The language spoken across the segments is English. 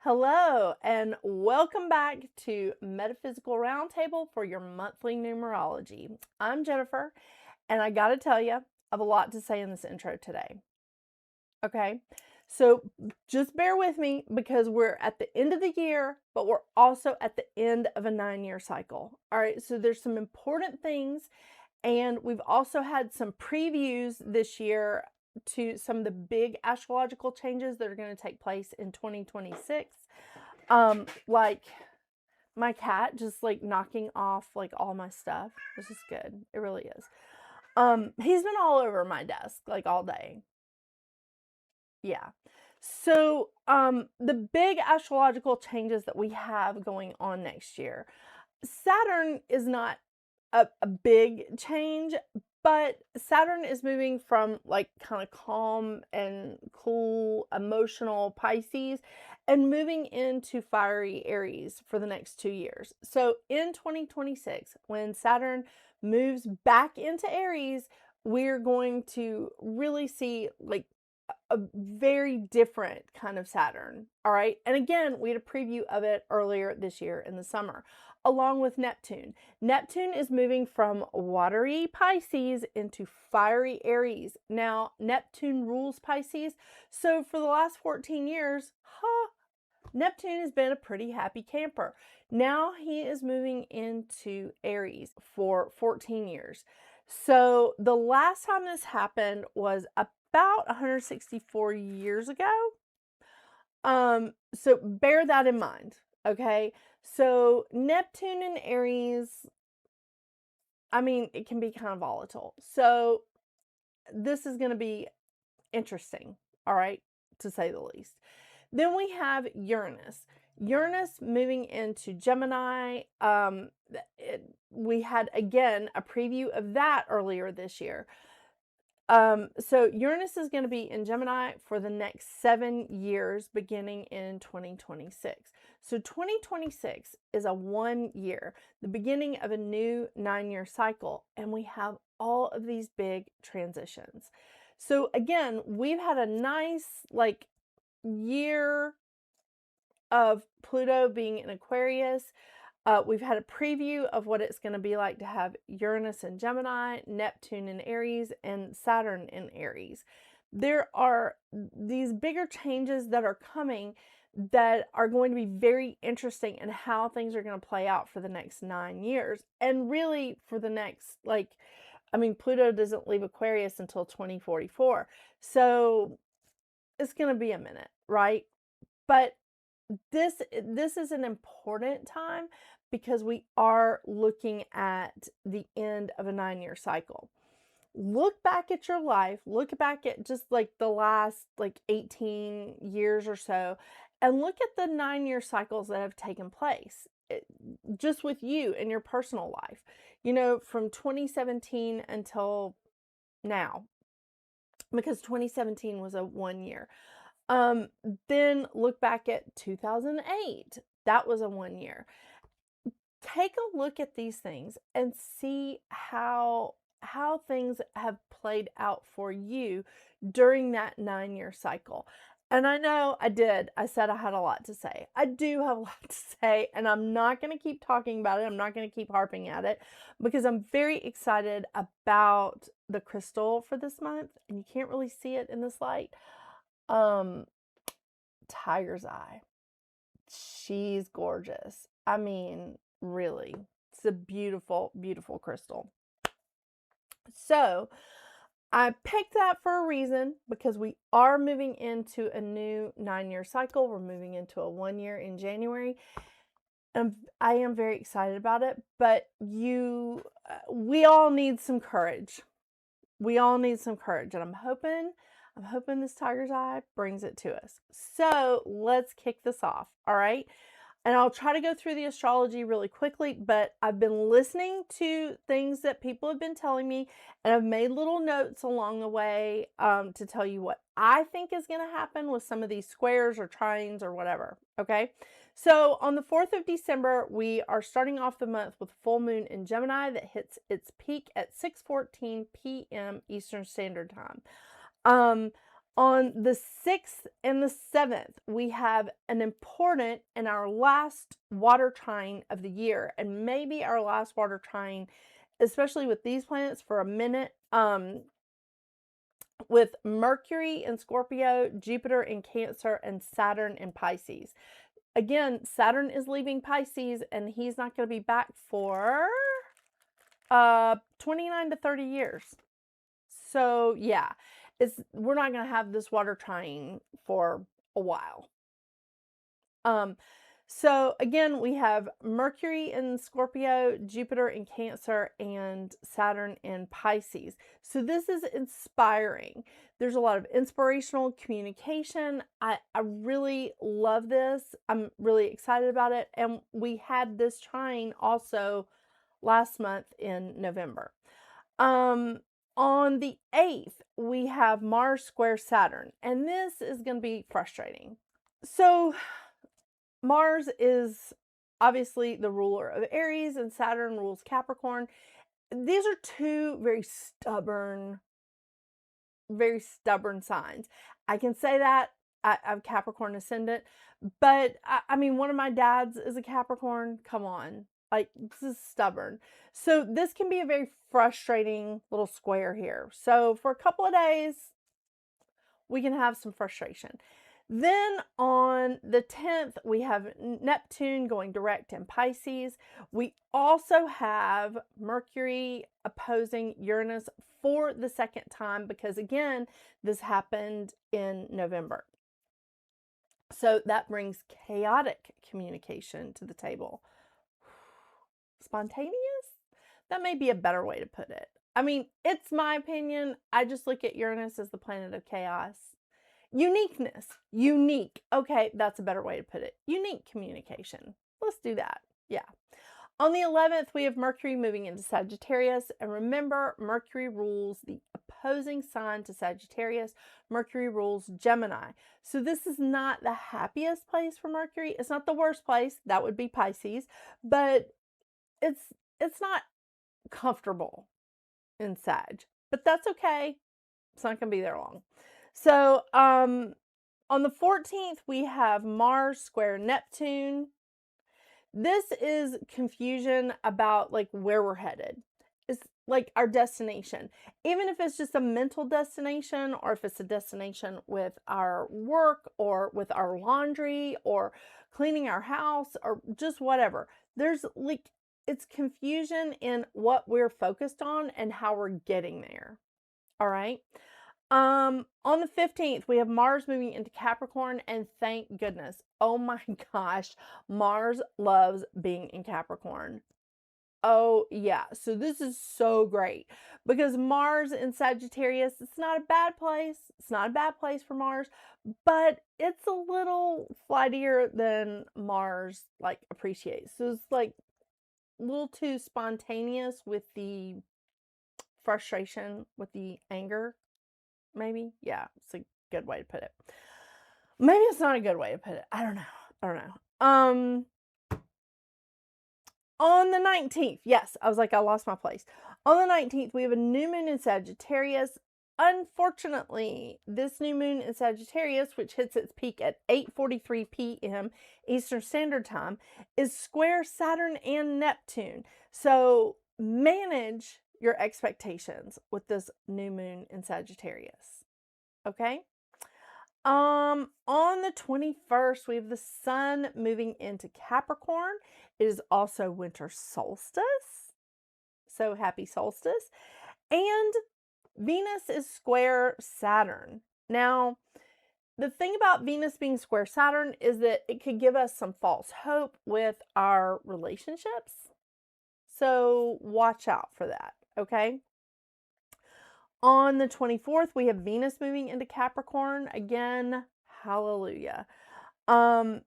Hello, and welcome back to Metaphysical Roundtable for your monthly numerology. I'm Jennifer, and I gotta tell you, I have a lot to say in this intro today. Okay, so just bear with me because we're at the end of the year, but we're also at the end of a 9-year cycle. All right, so there's some important things, and we've also had some previews this year to some of the big astrological changes that are going to take place in 2026. Like my cat just like knocking off like all my stuff. This is good. It really is. He's been all over my desk like all day. Yeah. So, the big astrological changes that we have going on next year. Saturn is not a big change, but Saturn is moving from like kind of calm and cool, emotional Pisces and moving into fiery Aries for the next 2 years. So in 2026, when Saturn moves back into Aries, we're going to really see like a very different kind of Saturn. All right. And again, we had a preview of it earlier this year in the summer, along with Neptune. Neptune is moving from watery Pisces into fiery Aries. Now, Neptune rules Pisces. So for the last 14 years, Neptune has been a pretty happy camper. Now he is moving into Aries for 14 years. So the last time this happened was about 164 years ago. So bear that in mind, okay? So Neptune and Aries, I mean, it can be kind of volatile. So this is going to be interesting, all right, to say the least. Then we have Uranus. Uranus moving into Gemini. We had, again, a preview of that earlier this year. So Uranus is going to be in Gemini for the next 7 years, beginning in 2026. So 2026 is a 1 year, the beginning of a new 9-year cycle, and we have all of these big transitions. So again, we've had a nice like year of Pluto being in Aquarius. We've had a preview of what it's going to be like to have Uranus in Gemini, Neptune in Aries, and Saturn in Aries. There are these bigger changes that are coming that are going to be very interesting in how things are going to play out for the next 9 years. And really for the next, Pluto doesn't leave Aquarius until 2044. So it's going to be a minute, right? But this is an important time because we are looking at the end of a 9-year cycle. Look back at your life, look back at just like the last like 18 years or so, and look at the 9-year cycles that have taken place just with you in your personal life, from 2017 until now, because 2017 was a 1 year. Then look back at 2008. That was a 1 year. Take a look at these things and see how things have played out for you during that 9-year cycle. And I know I did. I said I had a lot to say. I do have a lot to say, and I'm not going to keep talking about it. I'm not going to keep harping at it because I'm very excited about the crystal for this month, and you can't really see it in this light. Tiger's eye. She's gorgeous. I mean, really. It's a beautiful, beautiful crystal. So, I picked that for a reason because we are moving into a new 9-year cycle. We're moving into a 1 year in January. And I am very excited about it, but we all need some courage. We all need some courage, and I'm hoping this tiger's eye brings it to us. So let's kick this off, all right? And I'll try to go through the astrology really quickly, but I've been listening to things that people have been telling me, and I've made little notes along the way to tell you what I think is going to happen with some of these squares or trines or whatever, okay? So on the 4th of December, we are starting off the month with full moon in Gemini that hits its peak at 6:14 p.m. Eastern Standard Time. On the 6th and the 7th, we have an important and our last water trine of the year, and maybe our last water trine, especially with these planets for a minute, with Mercury in Scorpio, Jupiter in Cancer, and Saturn in Pisces. Again, Saturn is leaving Pisces, and he's not going to be back for 29 to 30 years. So yeah, we're not going to have this water trine for a while. So again, we have Mercury in Scorpio, Jupiter in Cancer, and Saturn in Pisces. So this is inspiring. There's a lot of inspirational communication. I really love this. I'm really excited about it. And we had this trine also last month in November. On the 8th, we have Mars square Saturn, and this is going to be frustrating. So Mars is obviously the ruler of Aries, and Saturn rules Capricorn. These are two very stubborn signs. I can say that I have Capricorn ascendant, but I mean, one of my dads is a Capricorn. Come on. Like, this is stubborn. So this can be a very frustrating little square here. So for a couple of days, we can have some frustration. Then on the 10th, we have Neptune going direct in Pisces. We also have Mercury opposing Uranus for the second time because, again, this happened in November. So that brings chaotic communication to the table. Spontaneous? That may be a better way to put it. I mean, it's my opinion. I just look at Uranus as the planet of chaos. Uniqueness. Unique. Okay, that's a better way to put it. Unique communication. Let's do that. Yeah. On the 11th, we have Mercury moving into Sagittarius. And remember, Mercury rules the opposing sign to Sagittarius. Mercury rules Gemini. So this is not the happiest place for Mercury. It's not the worst place. That would be Pisces. But it's not comfortable in Sag. But that's okay. It's not going to be there long. So, on the 14th, we have Mars square Neptune. This is confusion about like where we're headed. It's like our destination. Even if it's just a mental destination, or if it's a destination with our work or with our laundry or cleaning our house or just whatever. There's like, it's confusion in what we're focused on and how we're getting there. All right. On the 15th, we have Mars moving into Capricorn, and thank goodness. Oh my gosh, Mars loves being in Capricorn. Oh yeah, so this is so great because Mars in Sagittarius, it's not a bad place. It's not a bad place for Mars, but it's a little flightier than Mars like appreciates. So it's like a little too spontaneous with the frustration, with the anger. Maybe. Yeah, it's a good way to put it. Maybe it's not a good way to put it. I don't know. On the 19th, yes, I was like, I lost my place. On the 19th, we have a new moon in Sagittarius. Unfortunately, this new moon in Sagittarius, which hits its peak at 8:43 p.m. Eastern Standard Time, is square Saturn and Neptune. So manage your expectations with this new moon in Sagittarius. Okay? On the 21st, we have the sun moving into Capricorn. It is also winter solstice. So happy solstice. And Venus is square Saturn. Now, the thing about Venus being square Saturn is that it could give us some false hope with our relationships. So watch out for that, okay? On the 24th, we have Venus moving into Capricorn. Again, hallelujah. And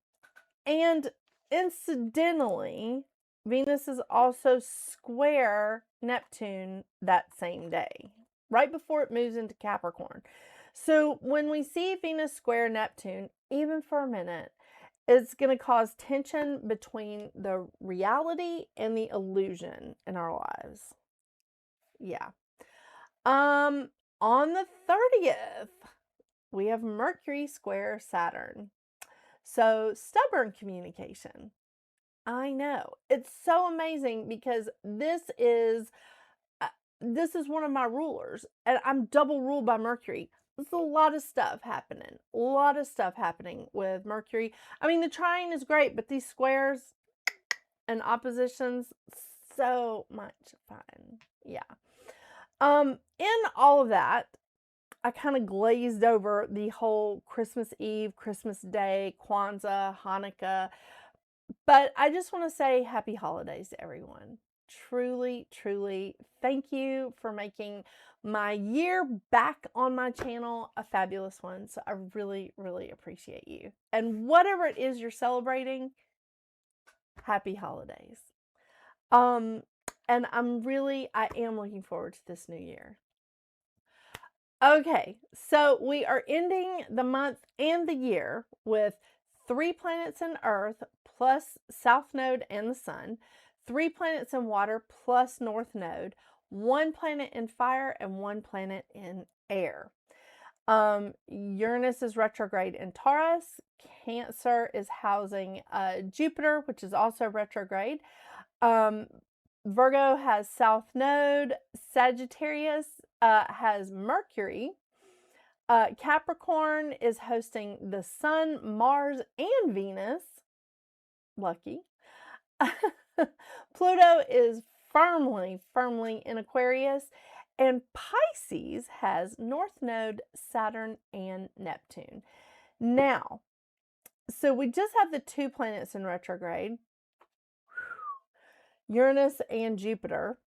incidentally, Venus is also square Neptune that same day, right before it moves into Capricorn. So when we see Venus square Neptune, even for a minute, it's going to cause tension between the reality and the illusion in our lives. Yeah. On the 30th, we have Mercury square Saturn. So stubborn communication. I know. It's so amazing because this is one of my rulers, and I'm double ruled by Mercury. There's a lot of stuff happening. A lot of stuff happening with Mercury. I mean, the trine is great, but these squares and oppositions, so much fun. Yeah. In all of that, I kind of glazed over the whole Christmas Eve, Christmas Day, Kwanzaa, Hanukkah, but I just want to say happy holidays to everyone. Truly, truly, thank you for making my year back on my channel a fabulous one. So I really, really appreciate you. And whatever it is you're celebrating, happy holidays. And I am looking forward to this new year. Okay, so we are ending the month and the year with 3 planets in Earth plus South Node and the Sun, 3 planets in water plus North Node, 1 planet in fire, and 1 planet in air. Uranus is retrograde in Taurus. Cancer is housing Jupiter, which is also retrograde. Virgo has South Node. Sagittarius has Mercury. Capricorn is hosting the Sun, Mars, and Venus. Lucky. Pluto is firmly in Aquarius. And Pisces has North Node, Saturn, and Neptune. Now, so we just have the 2 planets in retrograde. Uranus and Jupiter.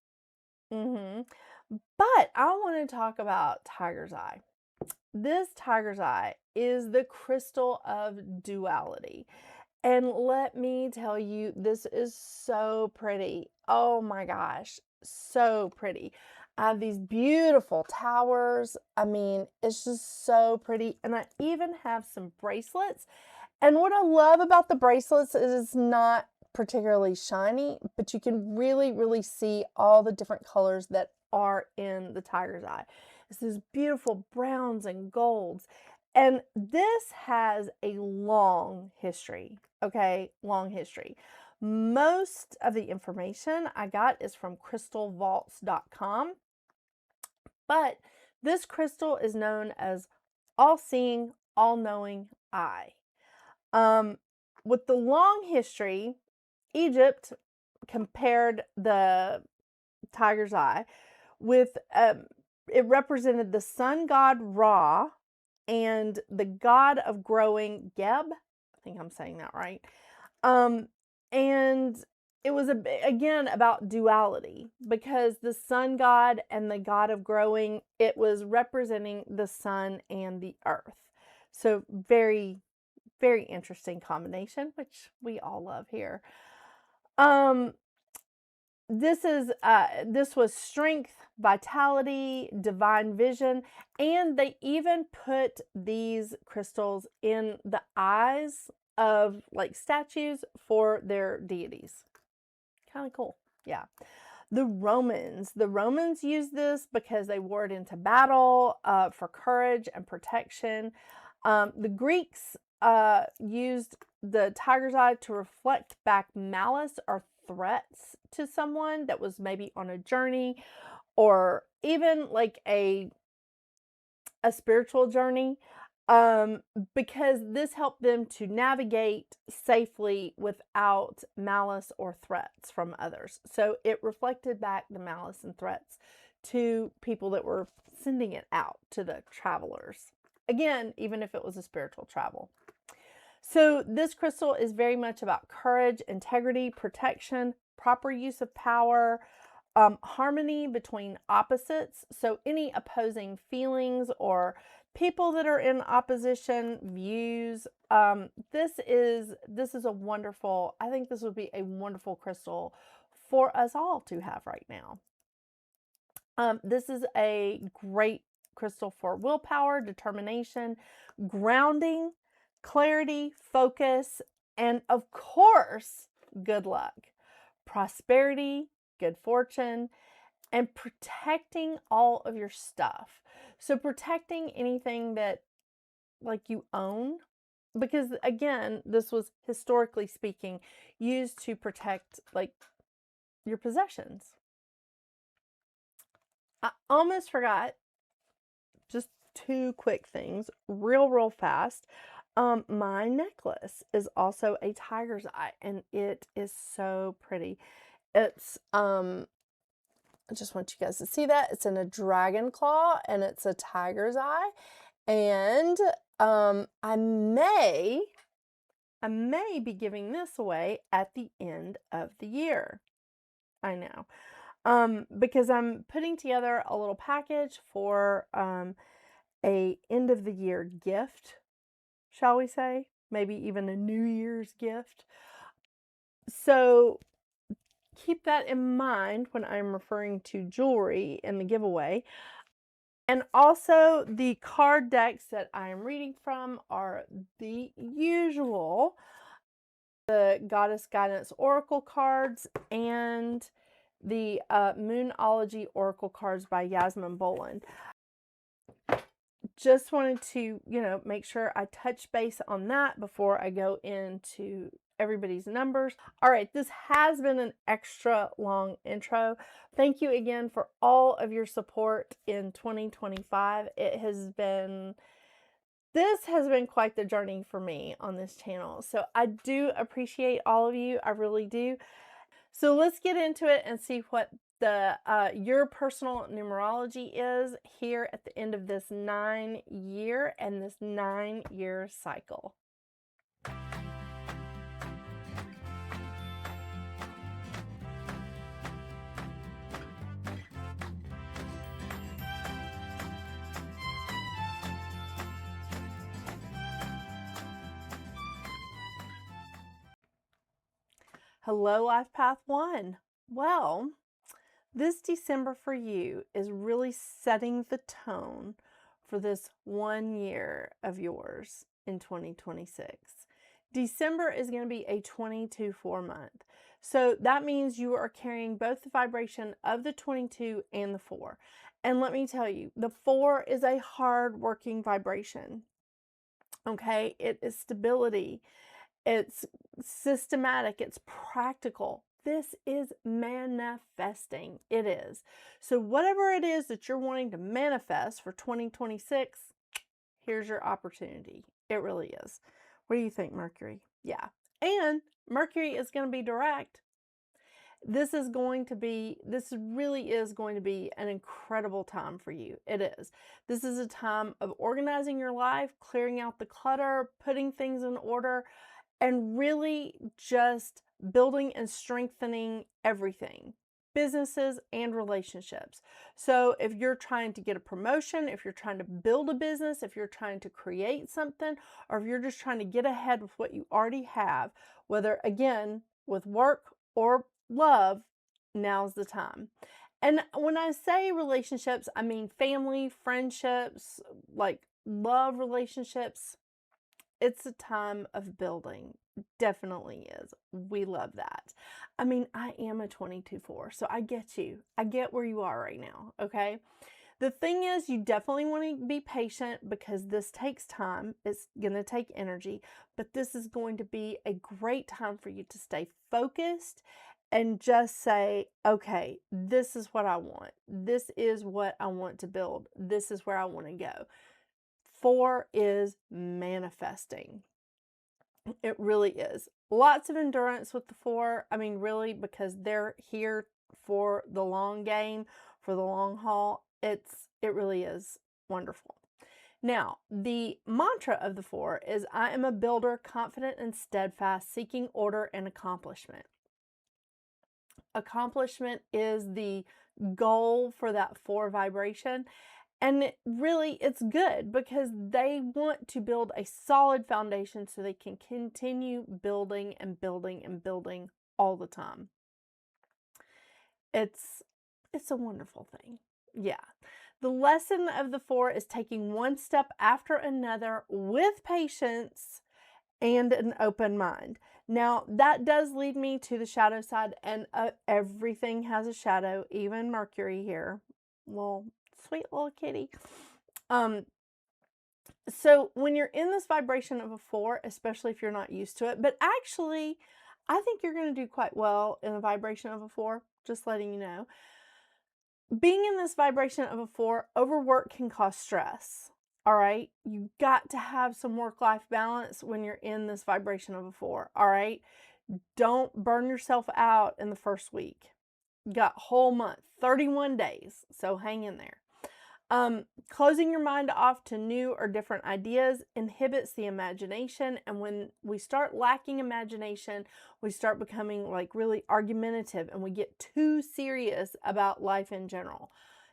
But I want to talk about Tiger's Eye. This Tiger's Eye is the crystal of duality. And let me tell you, this is so pretty. Oh my gosh, so pretty. I have these beautiful towers. I mean, it's just so pretty. And I even have some bracelets. And what I love about the bracelets is it's not particularly shiny, but you can really, really see all the different colors that are in the Tiger's Eye. It's these beautiful browns and golds. And this has a long history, okay? Long history. Most of the information I got is from crystalvaults.com. But this crystal is known as all-seeing, all-knowing eye. With the long history, Egypt compared the Tiger's Eye with, it represented the sun god Ra and the god of growing Geb. I think I'm saying that right. And it was, again, about duality because the sun god and the god of growing, it was representing the sun and the earth. So very, very interesting combination, which we all love here. This was strength, vitality, divine vision, and they even put these crystals in the eyes of like statues for their deities. Kind of cool. Yeah. The Romans used this because they wore it into battle for courage and protection. The Greeks used the Tiger's Eye to reflect back malice or threats to someone that was maybe on a journey or even like a spiritual journey, because this helped them to navigate safely without malice or threats from others. So it reflected back the malice and threats to people that were sending it out to the travelers. Again, even if it was a spiritual travel. So this crystal is very much about courage, integrity, protection, proper use of power, harmony between opposites. So any opposing feelings or people that are in opposition views. This is a wonderful, I think this would be a wonderful crystal for us all to have right now. This is a great crystal for willpower, determination, grounding, clarity, focus, and of course, good luck, prosperity, good fortune, and protecting all of your stuff. So protecting anything that like you own. Because again, this was historically speaking used to protect like your possessions. I almost forgot just two quick things, real fast. My necklace is also a tiger's eye, and it is so pretty. It's I just want you guys to see that. It's in a dragon claw and it's a tiger's eye. And I may be giving this away at the end of the year. I know. Because I'm putting together a little package for a end of the year gift, shall we say? Maybe even a New Year's gift. So keep that in mind when I'm referring to jewelry in the giveaway. And also the card decks that I am reading from are the usual, the Goddess Guidance Oracle cards and the Moonology Oracle cards by Yasmin Boland. Just wanted to, make sure I touch base on that before I go into everybody's numbers. All right, this has been an extra long intro. Thank you again for all of your support in 2025. This has been quite the journey for me on this channel. So I do appreciate all of you. I really do. So let's get into it and see what the your personal numerology is here at the end of this 9-year and this 9-year cycle. Hello, Life Path 1. Well, this December for you is really setting the tone for this 1 year of yours in 2026. December is going to be a 22-4 month. So that means you are carrying both the vibration of the 22 and the 4. And let me tell you, the 4 is a hard-working vibration. Okay? It is stability. It's systematic. It's practical. This is manifesting. It is. So whatever it is that you're wanting to manifest for 2026, here's your opportunity. It really is. What do you think, Mercury? Yeah. And Mercury is going to be direct. This really is going to be an incredible time for you. It is. This is a time of organizing your life, clearing out the clutter, putting things in order, and really just building and strengthening everything, businesses and relationships. So if you're trying to get a promotion, if you're trying to build a business, if you're trying to create something, or if you're just trying to get ahead with what you already have, whether again with work or love, now's the time. And when I say relationships, I mean family, friendships, like love relationships. It's a time of building. Definitely is. We love that. I mean, I am a 22-4, so I get you. I get where you are right now, okay? The thing is, you definitely want to be patient because this takes time. It's going to take energy, but this is going to be a great time for you to stay focused and just say, okay, this is what I want. This is what I want to build. This is where I want to go. 4 is manifesting. It really is. Lots of endurance with the 4. I mean, really, because they're here for the long game, for the long haul. It really is wonderful. Now, the mantra of the 4 is, I am a builder, confident and steadfast, seeking order and accomplishment. Accomplishment is the goal for that 4 vibration. And really, it's good because they want to build a solid foundation so they can continue building and building and building all the time. It's a wonderful thing. Yeah. The lesson of the 4 is taking one step after another with patience and an open mind. Now, that does lead me to the shadow side, and everything has a shadow, even Mercury here. Well, sweet little kitty. So when you're in this vibration of a 4, especially if you're not used to it, but actually, I think you're going to do quite well in a vibration of a 4, just letting you know. Being in this vibration of a 4, overwork can cause stress. All right. You got to have some work life balance when you're in this vibration of a 4. All right. Don't burn yourself out in the first week. You got whole month, 31 days. So hang in there. Closing your mind off to new or different ideas inhibits the imagination. And when we start lacking imagination, we start becoming like really argumentative and we get too serious about life in general.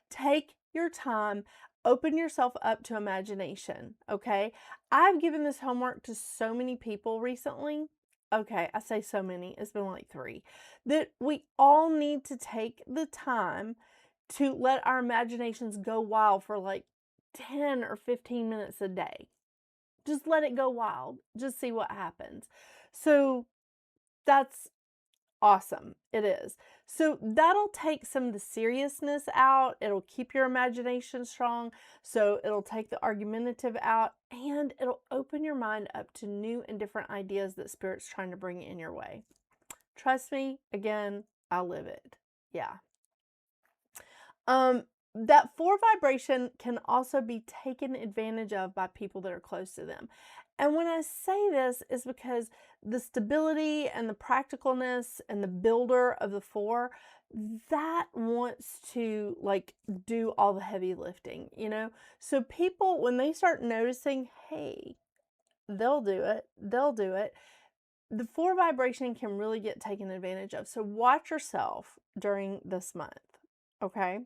Take your time, open yourself up to imagination. Okay. I've given this homework to so many people recently. Okay. I say so many, it's been like 3, that we all need to take the time to let our imaginations go wild for like 10 or 15 minutes a day. Just let it go wild. Just see what happens. So that's awesome. It is. So that'll take some of the seriousness out. It'll keep your imagination strong. So it'll take the argumentative out and it'll open your mind up to new and different ideas that Spirit's trying to bring in your way. Trust me, again, I live it. Yeah. That 4 vibration can also be taken advantage of by people that are close to them. And when I say this is because the stability and the practicalness and the builder of the 4, that wants to like do all the heavy lifting, you know? So people, when they start noticing, hey, they'll do it, they'll do it. The 4 vibration can really get taken advantage of. So watch yourself during this month, okay?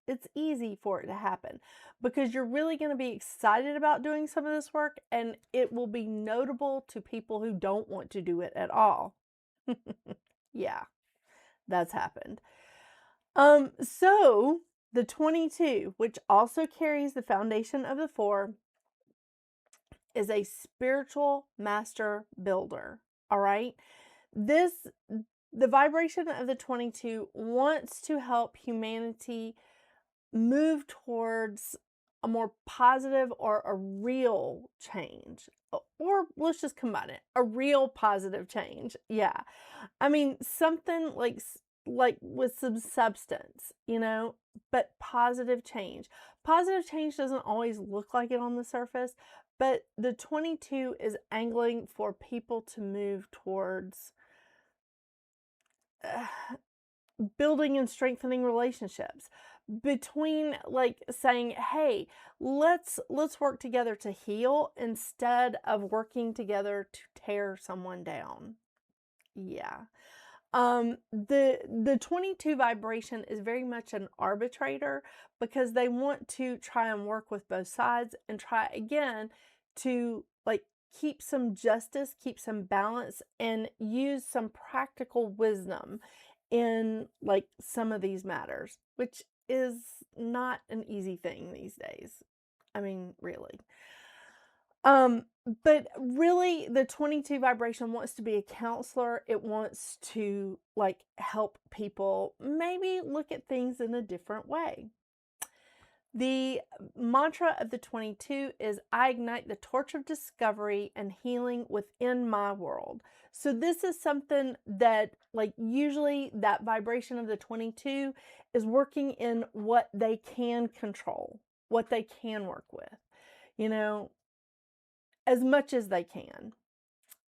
It's easy for it to happen because you're really going to be excited about doing some of this work and it will be notable to people who don't want to do it at all. Yeah, that's happened. So the 22, which also carries the foundation of the 4, is a spiritual master builder. All right. The vibration of the 22 wants to help humanity move towards a more positive or a real change. Or let's just combine it. A real positive change. Yeah. I mean, something like with some substance, you know, but positive change. Positive change doesn't always look like it on the surface, but the 22 is angling for people to move towards uh, building and strengthening relationships, between like saying, hey, let's work together to heal instead of working together to tear someone down. Yeah. The 22 vibration is very much an arbitrator because they want to try and work with both sides and try again to like keep some justice, keep some balance, and use some practical wisdom in like some of these matters, which is not an easy thing these days. I mean, really. Um, but really the 22 vibration wants to be a counselor. It wants to like help people maybe look at things in a different way. The mantra of the 22 is I ignite the torch of discovery and healing within my world. So this is something that like usually that vibration of the 22 is working in what they can control, what they can work with. You know, as much as they can.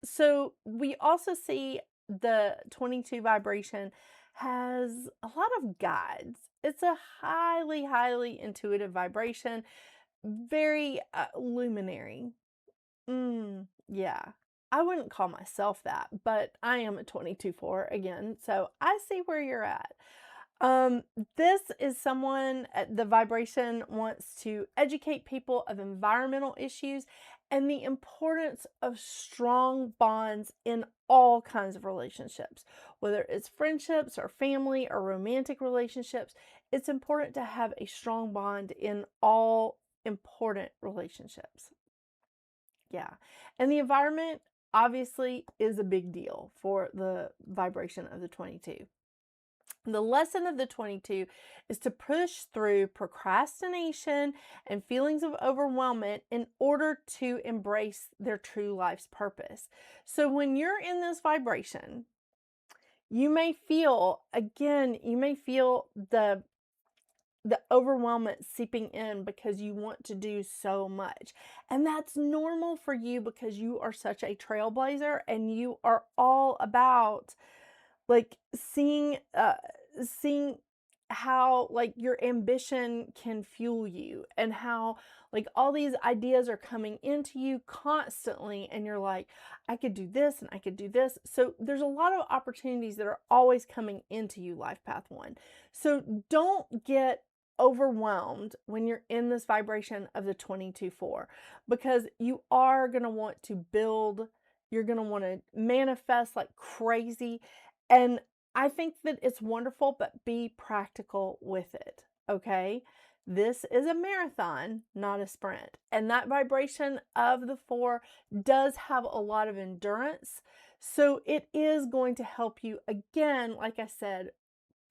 So we also see the 22 vibration has a lot of guides. It's a highly, highly intuitive vibration, very luminary. Yeah. I wouldn't call myself that, but I am a 22-4 again, so I see where you're at. Um, this is someone, the vibration wants to educate people of environmental issues and the importance of strong bonds in all kinds of relationships, whether it's friendships or family or romantic relationships. It's important to have a strong bond in all important relationships. Yeah. And the environment obviously is a big deal for the vibration of the 22. The lesson of the 22 is to push through procrastination and feelings of overwhelmment in order to embrace their true life's purpose. So when you're in this vibration, you may feel, again, you may feel the overwhelmment seeping in because you want to do so much. And that's normal for you because you are such a trailblazer and you are all about like seeing how like your ambition can fuel you and how like all these ideas are coming into you constantly and you're like, I could do this and I could do this. So there's a lot of opportunities that are always coming into you, life path 1. So don't get overwhelmed when you're in this vibration of the 22-4 because you are going to want to build, you're going to want to manifest like crazy. And I think that it's wonderful, but be practical with it, okay? This is a marathon, not a sprint. And that vibration of the 4 does have a lot of endurance. So it is going to help you, again, like I said,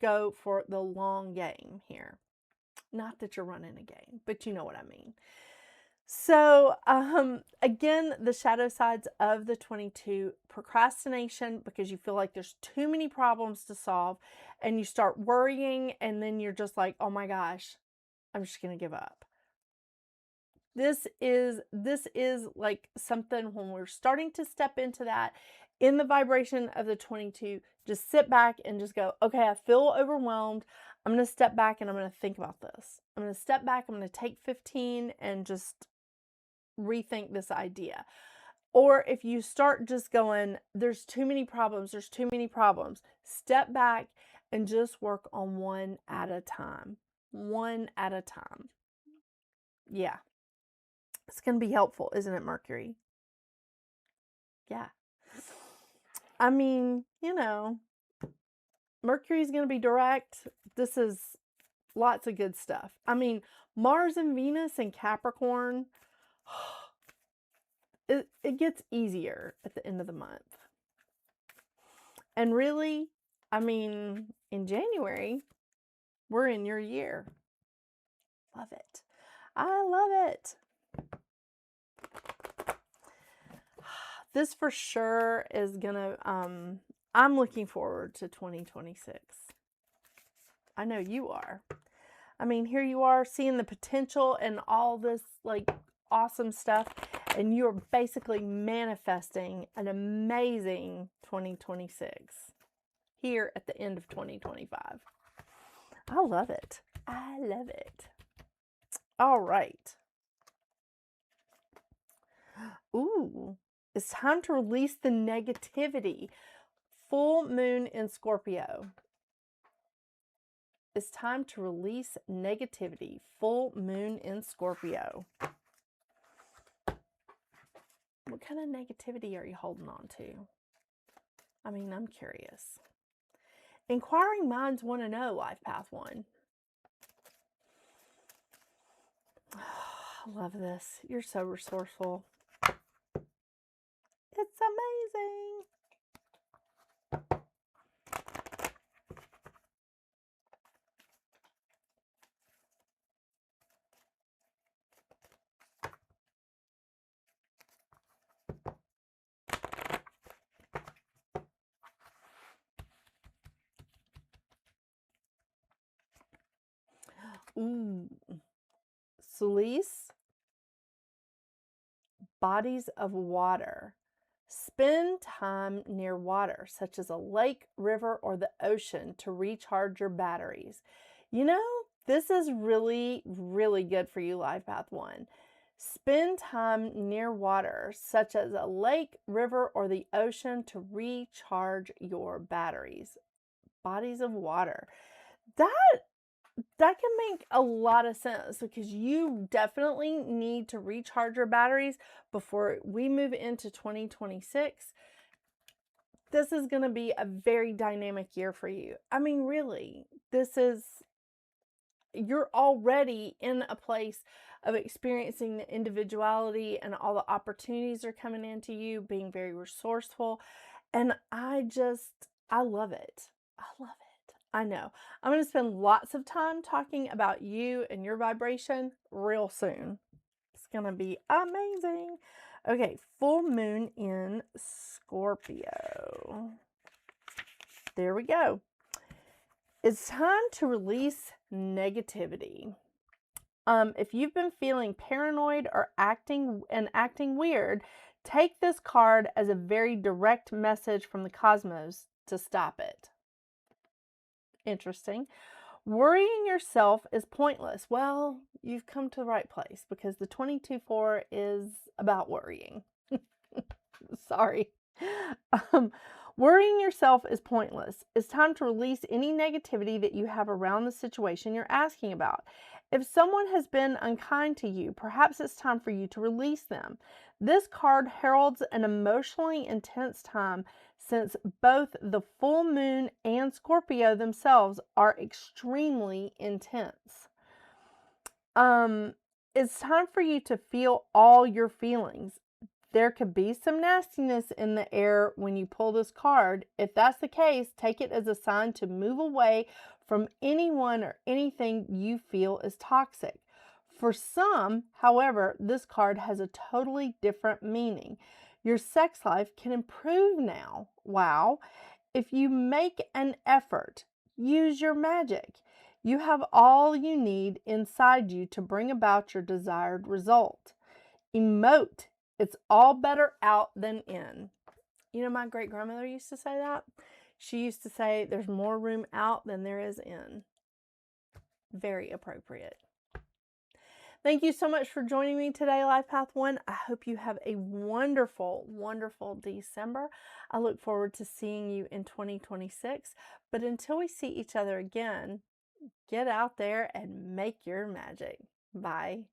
go for the long game here. Not that you're running a game, but you know what I mean. So, again, the shadow sides of the 22, procrastination, because you feel like there's too many problems to solve and you start worrying and then you're just like, oh my gosh, I'm just going to give up. This is like something when we're starting to step into that in the vibration of the 22, just sit back and just go, okay, I feel overwhelmed. I'm going to step back and I'm going to think about this. I'm going to step back. I'm going to take 15 and just rethink this idea. Or if you start just going, there's too many problems, step back and just work on one at a time. One at a time. Yeah. It's going to be helpful, isn't it, Mercury? Yeah. I mean, you know, Mercury's going to be direct. This is lots of good stuff. I mean, Mars and Venus and Capricorn, it gets easier at the end of the month. And really, I mean, in January, we're in your year. Love it. I love it. This for sure is gonna, I'm looking forward to 2026. I know you are. I mean, here you are seeing the potential and all this like awesome stuff, and you're basically manifesting an amazing 2026 here at the end of 2025. I love it. I love it. All right. Ooh, it's time to release the negativity. Full moon in Scorpio. It's time to release negativity. Full moon in Scorpio. What kind of negativity are you holding on to? I mean, I'm curious. Inquiring minds want to know, Life Path 1. I love this. You're so resourceful. It's amazing. Ooh. Solace. Bodies of water. Spend time near water, such as a lake, river, or the ocean to recharge your batteries. You know, this is really, really good for you, Life Path 1. Spend time near water, such as a lake, river, or the ocean to recharge your batteries. Bodies of water. That can make a lot of sense because you definitely need to recharge your batteries before we move into 2026. This is going to be a very dynamic year for you. I mean, really, you're already in a place of experiencing the individuality and all the opportunities are coming into you, being very resourceful. And I love it. I love it. I know. I'm going to spend lots of time talking about you and your vibration real soon. It's going to be amazing. Okay, full moon in Scorpio. There we go. It's time to release negativity. If you've been feeling paranoid or acting weird, take this card as a very direct message from the cosmos to stop it. Interesting. Worrying yourself is pointless. Well, you've come to the right place because the 22-4 is about worrying. Sorry. Um, Worrying yourself is pointless. It's time to release any negativity that you have around the situation you're asking about. If someone has been unkind to you, perhaps it's time for you to release them. This card heralds an emotionally intense time since both the full moon and Scorpio themselves are extremely intense. It's time for you to feel all your feelings. There could be some nastiness in the air when you pull this card. If that's the case, take it as a sign to move away from anyone or anything you feel is toxic. For some, however, this card has a totally different meaning. Your sex life can improve now. Wow. If you make an effort, use your magic. You have all you need inside you to bring about your desired result. Emote. It's all better out than in. You know, my great grandmother used to say that. She used to say, there's more room out than there is in. Very appropriate. Thank you so much for joining me today, Life Path 1. I hope you have a wonderful, wonderful December. I look forward to seeing you in 2026. But until we see each other again, get out there and make your magic. Bye.